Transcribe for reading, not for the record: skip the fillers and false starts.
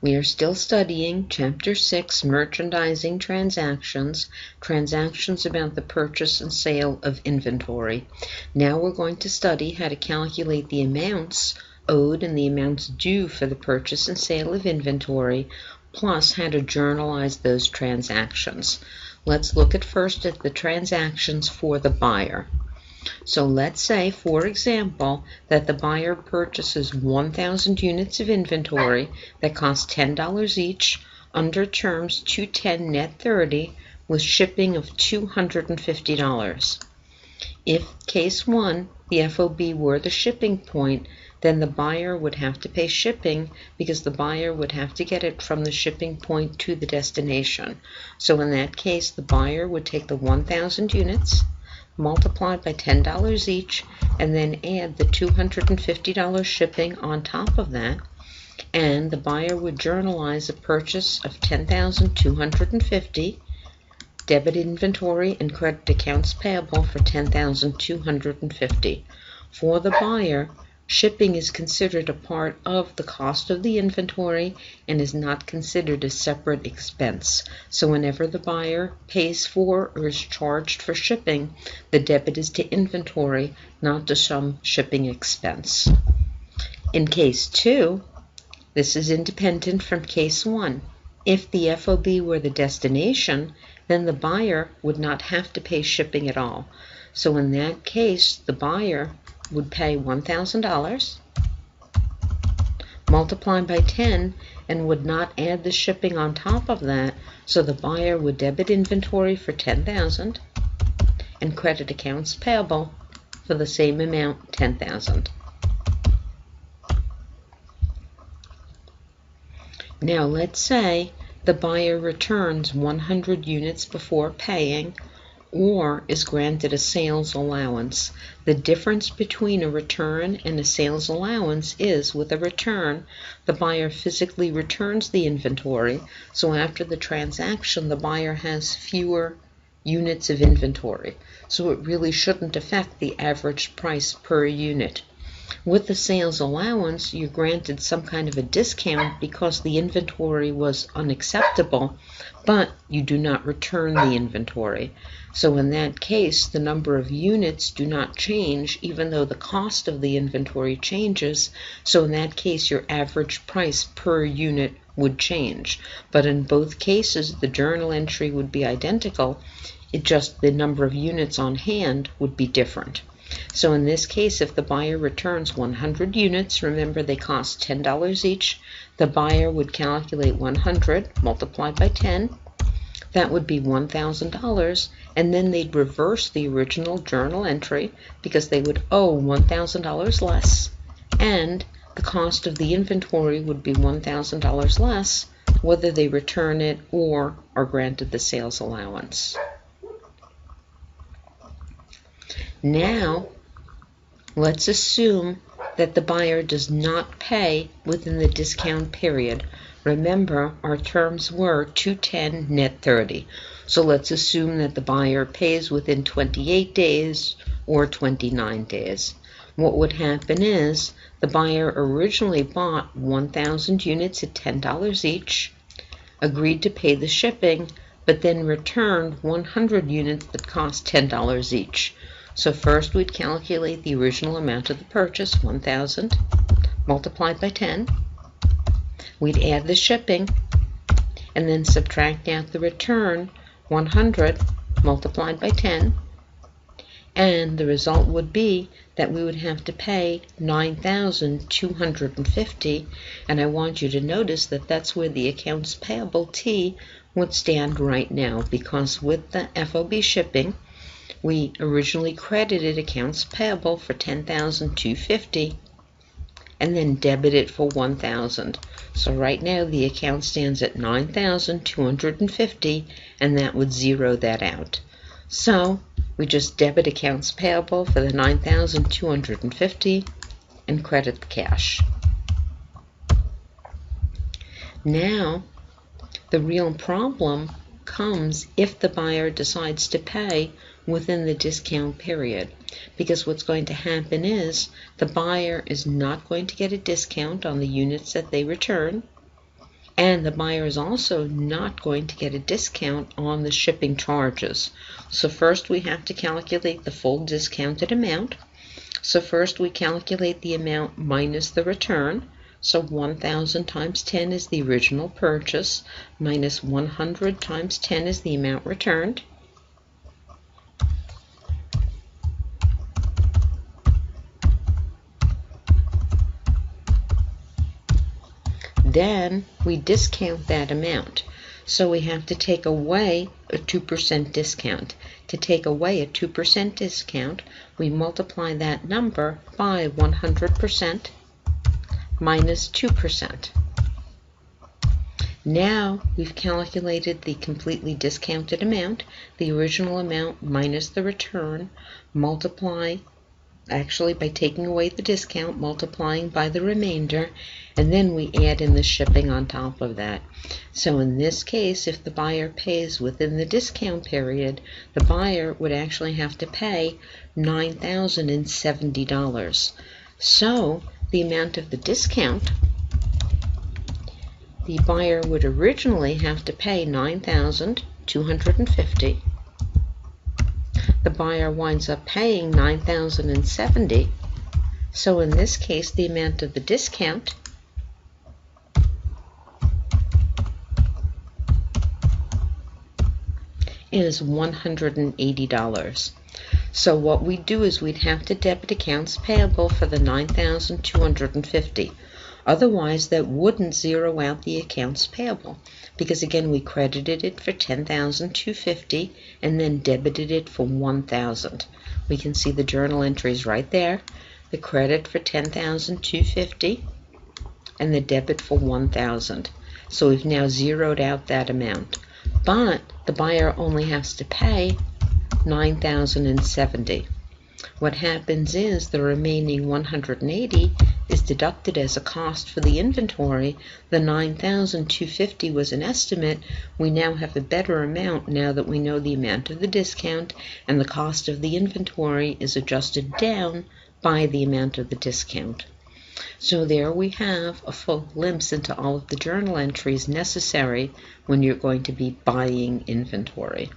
We are still studying Chapter 6, Merchandising Transactions, transactions about the purchase and sale of inventory. Now we're going to study how to calculate the amounts owed and the amounts due for the purchase and sale of inventory, plus how to journalize those transactions. Let's look first at the transactions for the buyer. So let's say, for example, that the buyer purchases 1,000 units of inventory that cost $10 each under terms 210 net 30 with shipping of $250. If case 1, the FOB were the shipping point, then the buyer would have to pay shipping because the buyer would have to get it from the shipping point to the destination. So in that case, the buyer would take the 1,000 units, multiplied by $10 each, and then add the $250 shipping on top of that, and the buyer would journalize a purchase of $10,250, debit inventory and credit accounts payable for $10,250. For the buyer, shipping is considered a part of the cost of the inventory and is not considered a separate expense. So whenever the buyer pays for or is charged for shipping, the debit is to inventory, not to some shipping expense. In case 2, this is independent from case 1. If the FOB were the destination, then the buyer would not have to pay shipping at all. So in that case, the buyer would pay $1,000, multiply by 10, and would not add the shipping on top of that, so the buyer would debit inventory for $10,000 and credit accounts payable for the same amount, $10,000. Now let's say the buyer returns 100 units before paying, or is granted a sales allowance. The difference between a return and a sales allowance is, with a return, the buyer physically returns the inventory, so after the transaction the buyer has fewer units of inventory, so it really shouldn't affect the average price per unit. With the sales allowance, you're granted some kind of a discount because the inventory was unacceptable, but you do not return the inventory. So in that case, the number of units do not change, even though the cost of the inventory changes. So in that case, your average price per unit would change. But in both cases, the journal entry would be identical. It just, the number of units on hand would be different. So in this case, if the buyer returns 100 units, remember they cost $10 each, the buyer would calculate 100 multiplied by 10. That would be $1,000, and then they'd reverse the original journal entry because they would owe $1,000 less, and the cost of the inventory would be $1,000 less, whether they return it or are granted the sales allowance. Now, let's assume that the buyer does not pay within the discount period. Remember, our terms were 210 net 30. So let's assume that the buyer pays within 28 days or 29 days. What would happen is the buyer originally bought 1,000 units at $10 each, agreed to pay the shipping, but then returned 100 units that cost $10 each. So first we'd calculate the original amount of the purchase, 1,000, multiplied by 10. We'd add the shipping, and then subtract out the return, 100, multiplied by 10. And the result would be that we would have to pay $9,250. And I want you to notice that that's where the accounts payable T would stand right now, because with the FOB shipping, we originally credited accounts payable for $10,250 and then debited for $1,000. So right now the account stands at $9,250, and that would zero that out. So we just debit accounts payable for the $9,250 and credit the cash. Now the real problem comes if the buyer decides to pay within the discount period, because what's going to happen is the buyer is not going to get a discount on the units that they return, And the buyer is also not going to get a discount on the shipping charges. So first we have to calculate the full discounted amount. So first we calculate the amount minus the return. So 1,000 times 10 is the original purchase, minus 100 times 10 is the amount returned. Then we discount that amount. So we have to take away a 2% discount. To take away a 2% discount, we multiply that number by 100% minus 2%. Now we've calculated the completely discounted amount, the original amount minus the return, multiply, actually by taking away the discount, multiplying by the remainder, and then we add in the shipping on top of that. So in this case, if the buyer pays within the discount period, the buyer would actually have to pay $9,070. So the amount of the discount, the buyer would originally have to pay $9,250. The buyer winds up paying $9,070. So in this case, the amount of the discount is $180. So what we'd do is we'd have to debit accounts payable for the $9,250. Otherwise, that wouldn't zero out the accounts payable, because again, we credited it for $10,250 and then debited it for $1,000. We can see the journal entries right there, the credit for $10,250 and the debit for $1,000. So we've now zeroed out that amount. But the buyer only has to pay $9,070. What happens is the remaining $180 is deducted as a cost for the inventory. The $9,250 was an estimate. We now have a better amount now that we know the amount of the discount, and the cost of the inventory is adjusted down by the amount of the discount. So there we have a full glimpse into all of the journal entries necessary when you're going to be buying inventory.